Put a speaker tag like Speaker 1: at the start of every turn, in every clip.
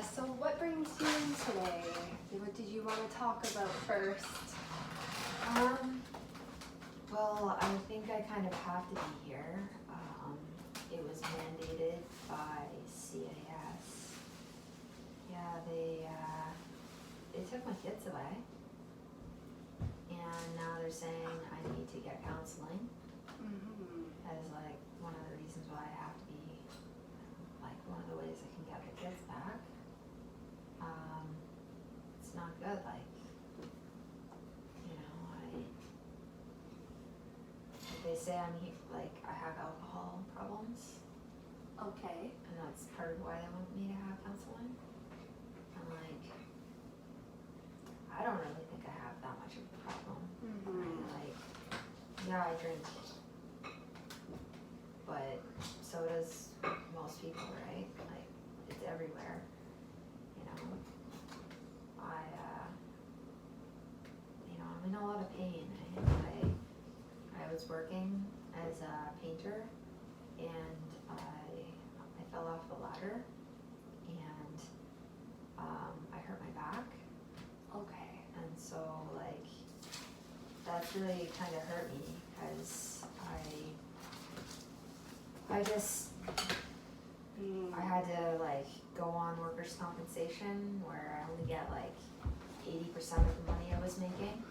Speaker 1: So what brings you in today? What did you want to talk about first?
Speaker 2: Well, I think I kind of have to be here. It was mandated by CAS. Yeah, they took my kids away, and now they're saying I need to get counseling. As like one of the reasons why I have to be, like one of the ways I can get the kids back. It's not good, like, you know, they say like I have alcohol problems,
Speaker 1: Okay.
Speaker 2: and that's part of why they want me to have counseling. I'm like, I don't really think I have that much of a problem. Like, yeah, I drink, but so does most people, right? Like, it's everywhere, you know. I'm in a lot of pain. I was working as a painter, and I fell off the ladder, and I hurt my back.
Speaker 1: Okay.
Speaker 2: And so, like, that's really kind of hurt me, because I just, I had to, like, go on workers' compensation, where I only get, like, 80% of the money I was making.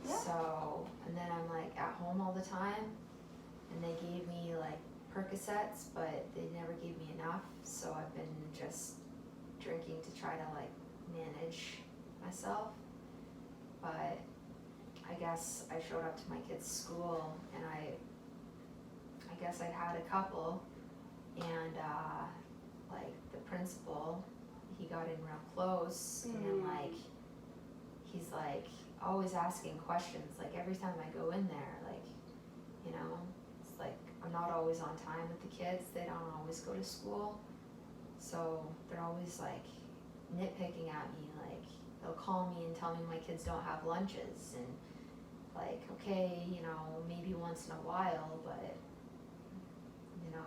Speaker 1: Yeah.
Speaker 2: So, and then I'm, like, at home all the time, and they gave me, like, Percocets, but they never gave me enough, so I've been just drinking to try to, like, manage myself. But I guess I showed up to my kid's school, and I guess I'd had a couple, and like the principal, he got in real close, and then like he's like always asking questions, like every time I go in there, like, you know, it's like I'm not always on time with the kids, they don't always go to school, so they're always like nitpicking at me, like they'll call me and tell me my kids don't have lunches, and like, okay, you know, maybe once in a while, but you know,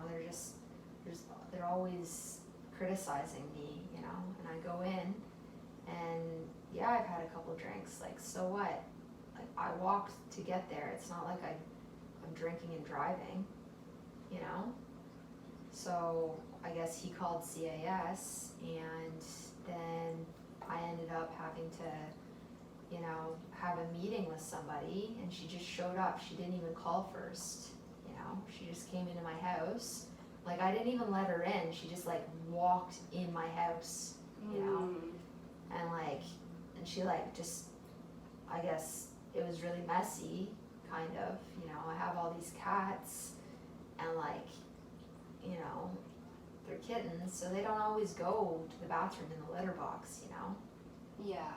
Speaker 2: they're always criticizing me, you know, and I go in, and yeah, I've had a couple drinks, like, so what? Like, I walked to get there, it's not like I'm drinking and driving, you know? So, I guess he called CAS, and then I ended up having to, you know, have a meeting with somebody, and she just showed up, she didn't even call first, you know, she just came into my house, like, I didn't even let her in, she just, like, walked in my house, you know, and, like, and she, like, just, I guess, it was really messy, kind of, you know, I have all these cats, and, like, you know, they're kittens, so they don't always go to the bathroom in the litter box, you know?
Speaker 1: Yeah.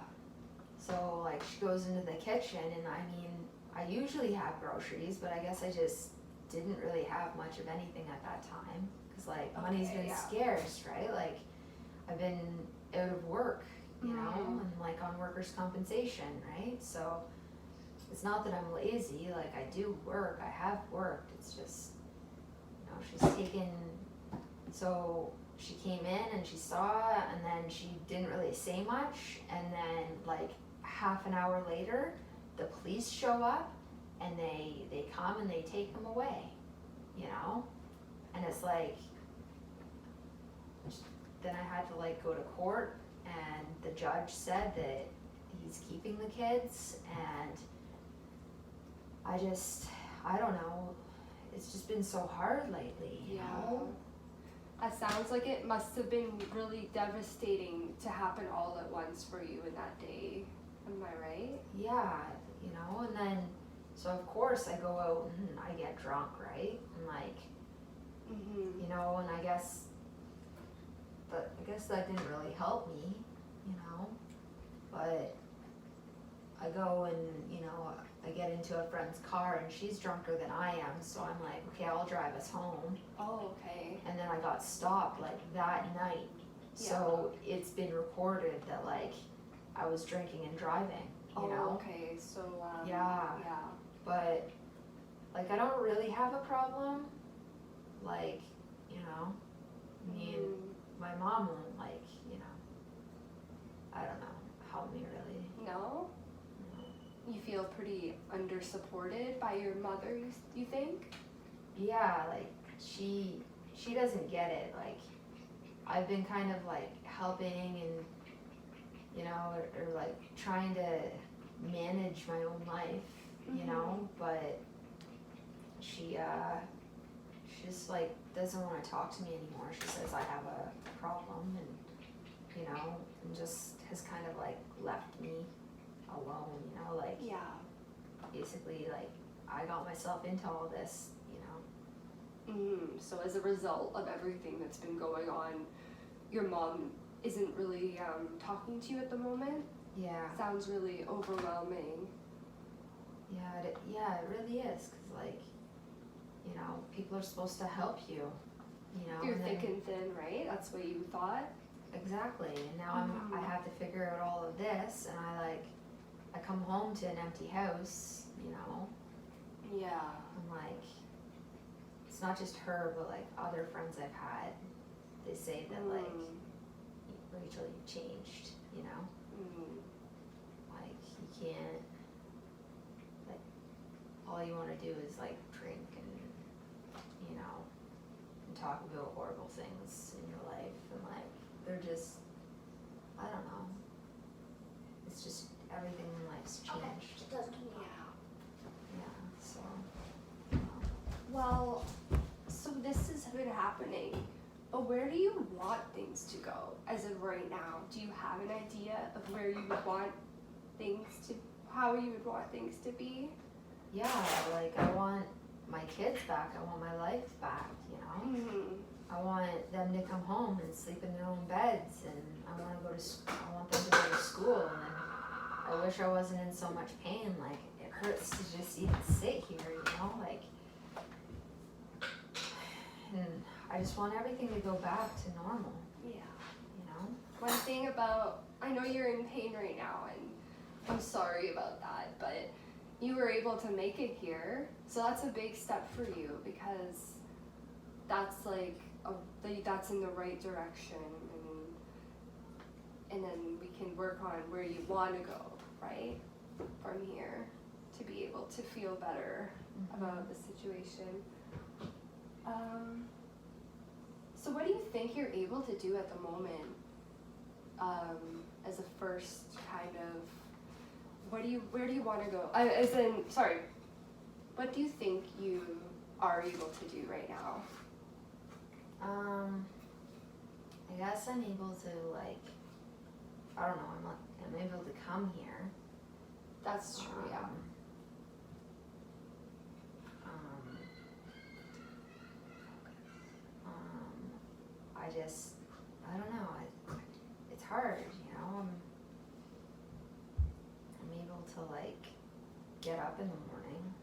Speaker 2: So, like, she goes into the kitchen, and I mean, I usually have groceries, but I guess I just didn't really have much of anything at that time, because, like, money's been scarce, right? Like, I've been out of work, you know, and, like, on workers' compensation, right? So, it's not that I'm lazy, like, I do work, I have worked, it's just, you know, she's taken, so she came in and she saw it, and then she didn't really say much, and then, like, half an hour later, the police show up, and they come and they take them away, you know? And it's like, then I had to, like, go to court, and the judge said that he's keeping the kids, and I don't know, it's just been so hard lately, you know?
Speaker 1: That sounds like it must have been really devastating to happen all at once for you in that day. Am I right?
Speaker 2: Yeah, you know, and then, so of course I go out and I get drunk, right? And like, you know, and I guess that didn't really help me, you know, but I go and, you know, I get into a friend's car and she's drunker than I am, so I'm like, okay, I'll drive us home.
Speaker 1: Oh, okay.
Speaker 2: And then I got stopped, like, that night, so it's been recorded that, like, I was drinking and driving, you know?
Speaker 1: Okay, so,
Speaker 2: yeah, but, like, I don't really have a problem, like, you know, I mean, my mom won't, like, you know, I don't know, help me really.
Speaker 1: No?
Speaker 2: No.
Speaker 1: You feel pretty under-supported by your mother, you think?
Speaker 2: Yeah, like she doesn't get it. Like I've been kind of like helping and or like trying to manage my own life, but she just like doesn't want to talk to me anymore. She says I have a problem and and just has kind of like left me alone, like
Speaker 1: Yeah.
Speaker 2: basically like I got myself into all this,
Speaker 1: So as a result of everything that's been going on, your mom isn't really talking to you at the moment?
Speaker 2: Yeah.
Speaker 1: Sounds really overwhelming.
Speaker 2: Yeah, it really is, because like, people are supposed to help you,
Speaker 1: You're
Speaker 2: and
Speaker 1: thick
Speaker 2: then-
Speaker 1: and thin, right? That's what you thought?
Speaker 2: Exactly, and now I have to figure out all of this, and I come home to an empty house,
Speaker 1: Yeah.
Speaker 2: I'm like, it's not just her, but like other friends I've had, they say that like, Raechel, you've changed, like you can't, like, all you want to do is like drink and talk about horrible things in your life, and like they're just, I don't know, it's just everything in life's changed. Yeah, so
Speaker 1: Well, so this has been happening, but where do you want things to go as of right now? Do you have an idea of where you would want how you would want things to be?
Speaker 2: yeah, like I want my kids back, I want my life back, I want them to come home and sleep in their own beds, and I want them to go to school, and I wish I wasn't in so much pain. Like it hurts to just even sit here, like, and I just want everything to go back to normal,
Speaker 1: Yeah.
Speaker 2: you
Speaker 1: One thing about, I know you're in pain right now, and I'm sorry about that, but you were able to make it here, so that's a big step for you, because that's like that's in the right direction, and then we can work on where you want to go, right, from here, to be able to feel better about the situation. So what do you think you're able to do at the moment, as a first kind of, where do you want to go? What do you think you are able to do right now?
Speaker 2: I guess I'm able to like, I don't know, I'm able to come here.
Speaker 1: That's true, yeah.
Speaker 2: I don't know, it's hard, I'm able to like get up in the morning.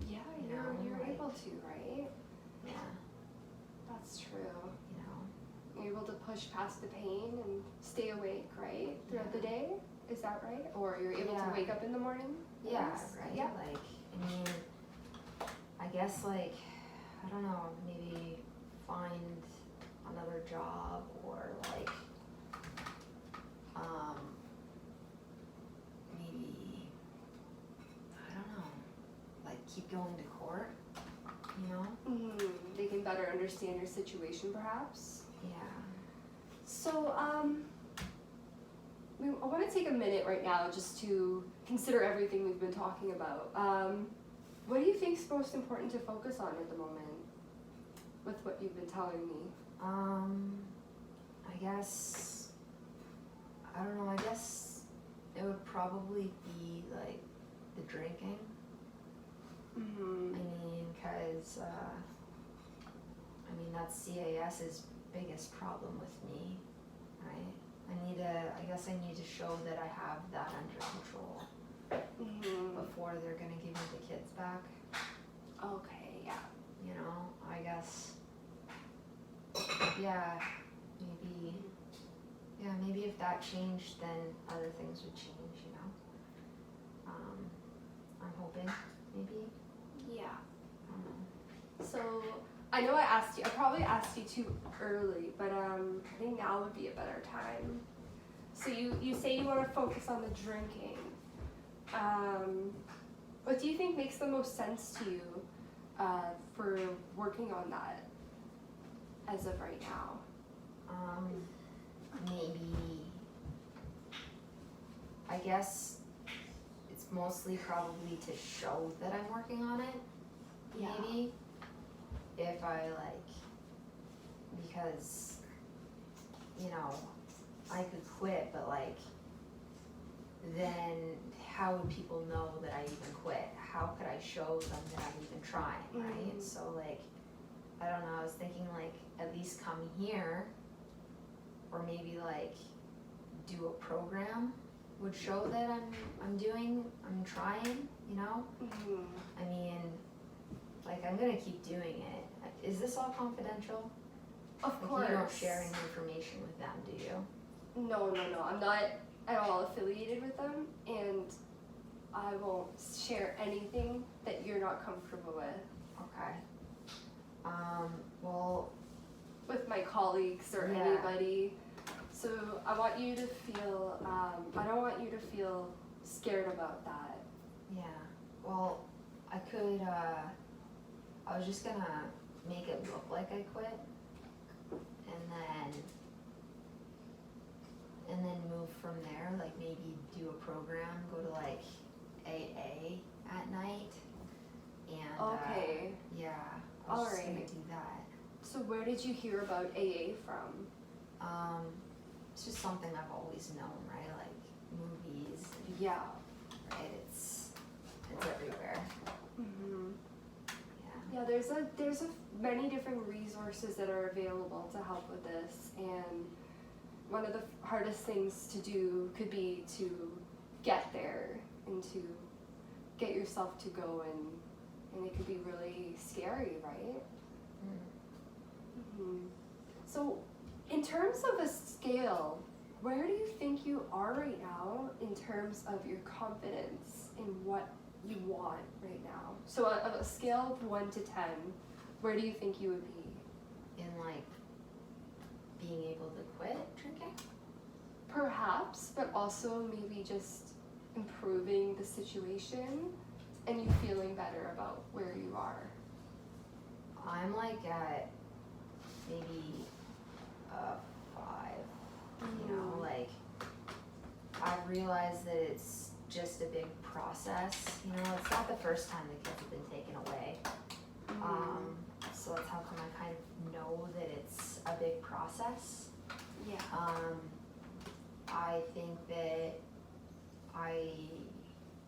Speaker 1: Yeah, you're
Speaker 2: like,
Speaker 1: able to, right?
Speaker 2: Yeah,
Speaker 1: That's true. You're able to push past the pain and stay awake, right, throughout the day? Is that right? Or you're able to wake up in the morning?
Speaker 2: Yeah,
Speaker 1: Yes.
Speaker 2: right?
Speaker 1: Yeah.
Speaker 2: Like, I mean, I guess like, I don't know, maybe find another job, or like, maybe, I don't know, like keep going to court,
Speaker 1: They can better understand your situation, perhaps.
Speaker 2: Yeah.
Speaker 1: So, I want to take a minute right now just to consider everything we've been talking about. What do you think is most important to focus on at the moment with what you've been telling me?
Speaker 2: I guess, I don't know, I guess it would probably be like the drinking. I mean, cause, that's CAS's biggest problem with me, right? I guess I need to show that I have that under control before they're gonna give me the kids back.
Speaker 1: Okay, yeah.
Speaker 2: I guess, yeah, maybe if that changed, then other things would change, I'm hoping, maybe.
Speaker 1: Yeah.
Speaker 2: I don't know.
Speaker 1: So, I know I probably asked you too early, but I think now would be a better time. So you say you want to focus on the drinking. What do you think makes the most sense to you for working on that as of right now?
Speaker 2: Maybe, I guess it's mostly probably to show that I'm working on it.
Speaker 1: Yeah.
Speaker 2: Maybe if I because I could quit, but then how would people know that I even quit? How could I show them that I'm even trying, right? So I don't know, I was thinking at least come here, or maybe do a program would show that I'm trying, I mean, I'm gonna keep doing it. Is this all confidential?
Speaker 1: Of course.
Speaker 2: You don't share any information with them, do you?
Speaker 1: No. I'm not at all affiliated with them, and I won't share anything that you're not comfortable with.
Speaker 2: Okay. Well,
Speaker 1: with my colleagues or
Speaker 2: Yeah.
Speaker 1: anybody. So I want you to feel, I don't want you to feel scared about that.
Speaker 2: yeah. Well, I could, I was just gonna make it look like I quit, and then move from there, maybe do a program, go to AA at night, and
Speaker 1: Okay.
Speaker 2: yeah, I was just gonna
Speaker 1: Alright.
Speaker 2: do that.
Speaker 1: So where did you hear about AA from?
Speaker 2: It's just something I've always known, right? Movies,
Speaker 1: Yeah.
Speaker 2: right? It's everywhere.
Speaker 1: Mm-hmm.
Speaker 2: Yeah.
Speaker 1: Yeah, there's many different resources that are available to help with this, and one of the hardest things to do could be to get there and to get yourself to go, and it could be really scary, right? Mm-hmm. So in terms of a scale, where do you think you are right now in terms of your confidence in what you want right now? So on a scale of 1 to 10, where do you think you would be?
Speaker 2: In being able to quit drinking?
Speaker 1: Perhaps, but also maybe just improving the situation and you feeling better about where you are.
Speaker 2: I'm at maybe a 5. I've realized that it's just a big process. It's not the first time the kids have been taken away. So that's how come I kind of know that it's a big process.
Speaker 1: Yeah.
Speaker 2: I think that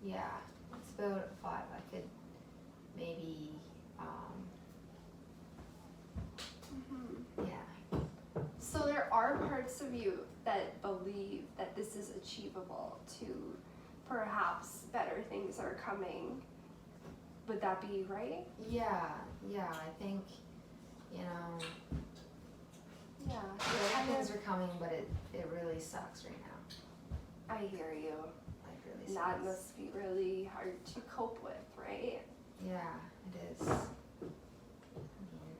Speaker 2: it's about a 5. I could maybe, yeah.
Speaker 1: So there are parts of you that believe that this is achievable, to perhaps better things are coming. Would that be right?
Speaker 2: Yeah, I think,
Speaker 1: Yeah.
Speaker 2: better things are coming, but it really sucks right now.
Speaker 1: I hear you.
Speaker 2: Really
Speaker 1: And that
Speaker 2: sucks.
Speaker 1: must be really hard to cope with, right?
Speaker 2: Yeah, it is. I mean,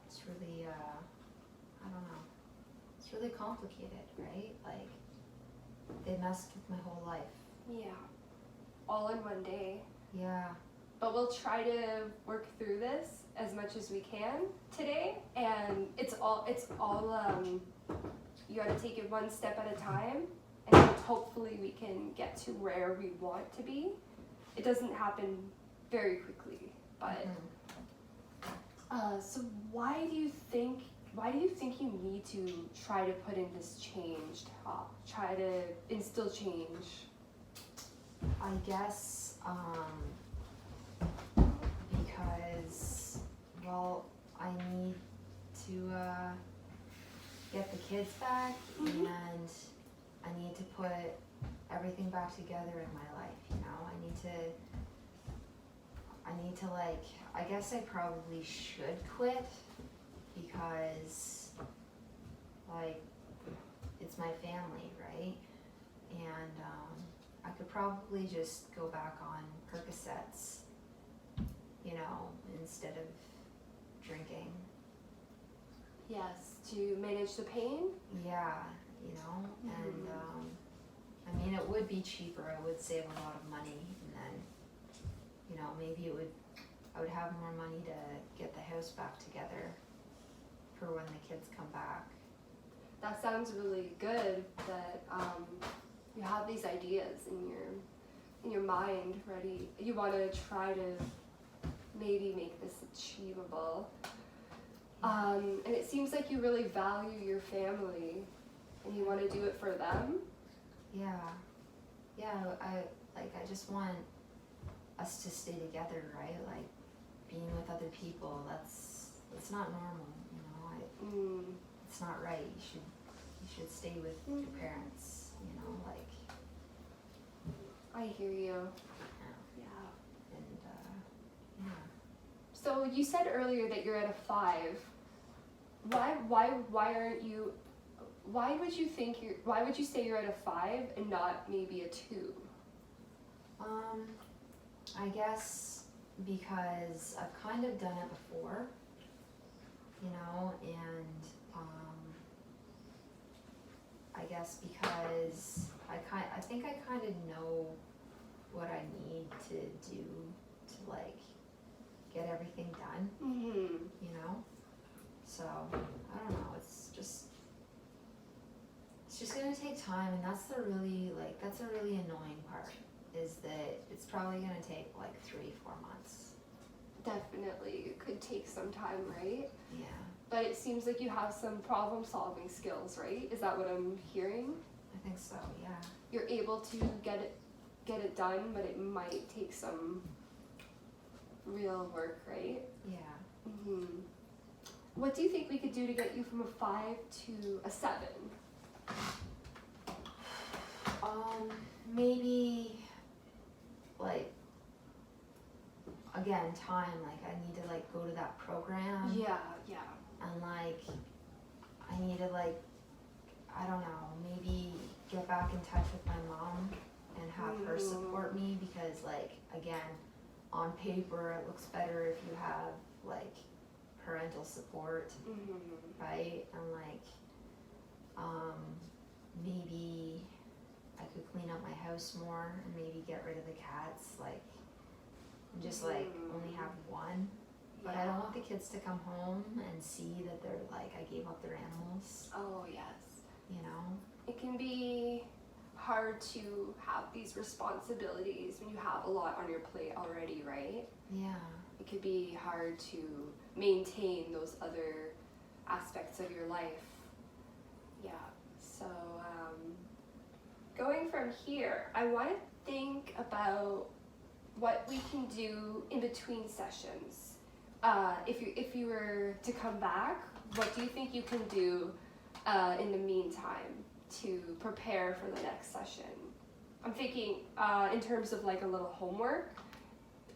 Speaker 2: it's really, I don't know. It's really complicated, right? It messed with my whole life.
Speaker 1: Yeah. All in one day.
Speaker 2: Yeah.
Speaker 1: But we'll try to work through this as much as we can today, and it's all you gotta take it one step at a time, and hopefully we can get to where we want to be. It doesn't happen very quickly, but so why do you think you need to try to put in this change, try to instill change?
Speaker 2: I guess, because, well, I need to, get the kids back, and I need to put everything back together in my life, I need to I guess I probably should quit, because, it's my family, right? And, I could probably just go back on Percocets, instead of drinking.
Speaker 1: Yes, to manage the pain.
Speaker 2: Yeah, you know, and I mean, it would be cheaper. I would save a lot of money, and then, you know, maybe I would have more money to get the house back together for when the kids come back.
Speaker 1: That sounds really good. That you have these ideas in your mind ready. You want to try to maybe make this achievable. And it seems like you really value your family, and you want to do it for them.
Speaker 2: Yeah, I just want us to stay together, right? Like being with other people. That's not normal, you know. It's not right. You should stay with your parents, you know, like.
Speaker 1: I hear you.
Speaker 2: Yeah. And yeah.
Speaker 1: So you said earlier that you're at a 5. Why aren't you? Why would you say you're at a 5 and not maybe a 2?
Speaker 2: I guess because I've kind of done it before, you know, and I guess because I think I kind of know what I need to do to like get everything done, you know. So I don't know. It's just gonna take time, and that's a really annoying part. Is that it's probably gonna take like 3-4 months.
Speaker 1: Definitely, it could take some time, right?
Speaker 2: Yeah.
Speaker 1: But it seems like you have some problem-solving skills, right? Is that what I'm hearing?
Speaker 2: I think so. Yeah.
Speaker 1: You're able to get it done, but it might take some real work, right?
Speaker 2: Yeah.
Speaker 1: What do you think we could do to get you from a 5 to a 7?
Speaker 2: Maybe like again time. Like I need to like go to that program.
Speaker 1: Yeah.
Speaker 2: And like I need to like I don't know, maybe get back in touch with my mom and have her support me, because like again, on paper it looks better if you have like parental support, right? And like maybe I could clean up my house more and maybe get rid of the cats, like, and just like only have one. But I don't want the kids to come home and see that they're like, I gave up their animals.
Speaker 1: Oh, yes.
Speaker 2: You know?
Speaker 1: It can be hard to have these responsibilities when you have a lot on your plate already, right?
Speaker 2: Yeah.
Speaker 1: It could be hard to maintain those other aspects of your life. Yeah. So, going from here, I want to think about what we can do in between sessions. If you were to come back, what do you think you can do in the meantime to prepare for the next session? I'm thinking in terms of like a little homework.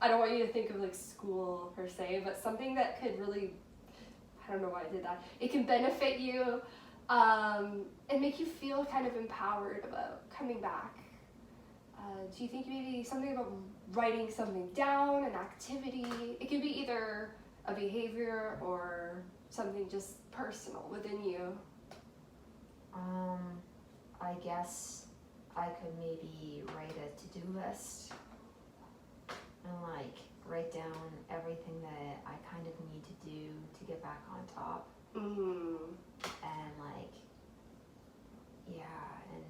Speaker 1: I don't want you to think of like school per se, but something that could really, I don't know why I did that. It can benefit you and make you feel kind of empowered about coming back. Do you think maybe something about writing something down, an activity? It could be either a behavior or something just personal within you.
Speaker 2: I guess I could maybe write a to-do list and like write down everything that I kind of need to do to get back on top. And like, yeah, and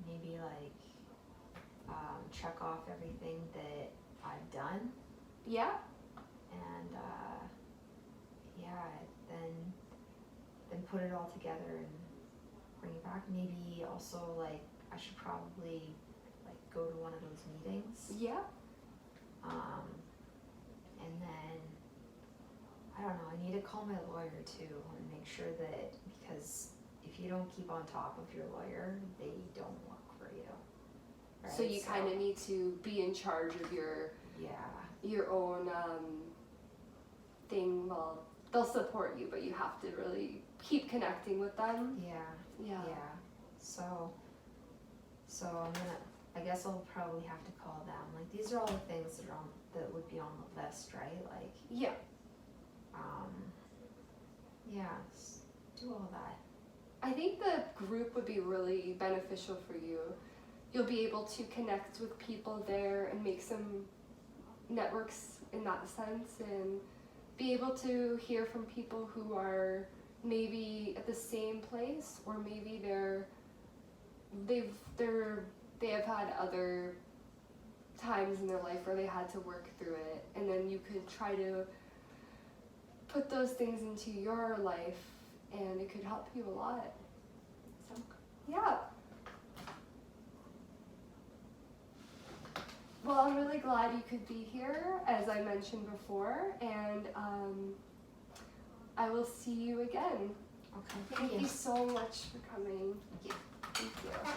Speaker 2: maybe like check off everything that I've done.
Speaker 1: Yeah.
Speaker 2: And then put it all together and bring it back. Maybe also like I should probably like go to one of those meetings.
Speaker 1: Yeah.
Speaker 2: And then I don't know, I need to call my lawyer too and make sure that, because if you don't keep on top of your lawyer, they don't work for you. Right?
Speaker 1: So you kind of need to be in charge of your own thing. Well, they'll support you, but you have to really keep connecting with them.
Speaker 2: Yeah. So I guess I'll probably have to call them. Like, these are all the things that would be on the list, right? Like,
Speaker 1: yeah.
Speaker 2: yeah, do all that.
Speaker 1: I think the group would be really beneficial for you. You'll be able to connect with people there and make some networks in that sense, and be able to hear from people who are maybe at the same place, or maybe they have had other times in their life where they had to work through it, and then you could try to put those things into your life, and it could help you a lot. So yeah. Well, I'm really glad you could be here, as I mentioned before, and I will see you again.
Speaker 2: Okay.
Speaker 1: Thank you so much for coming.
Speaker 2: Thank you.
Speaker 1: Thank you.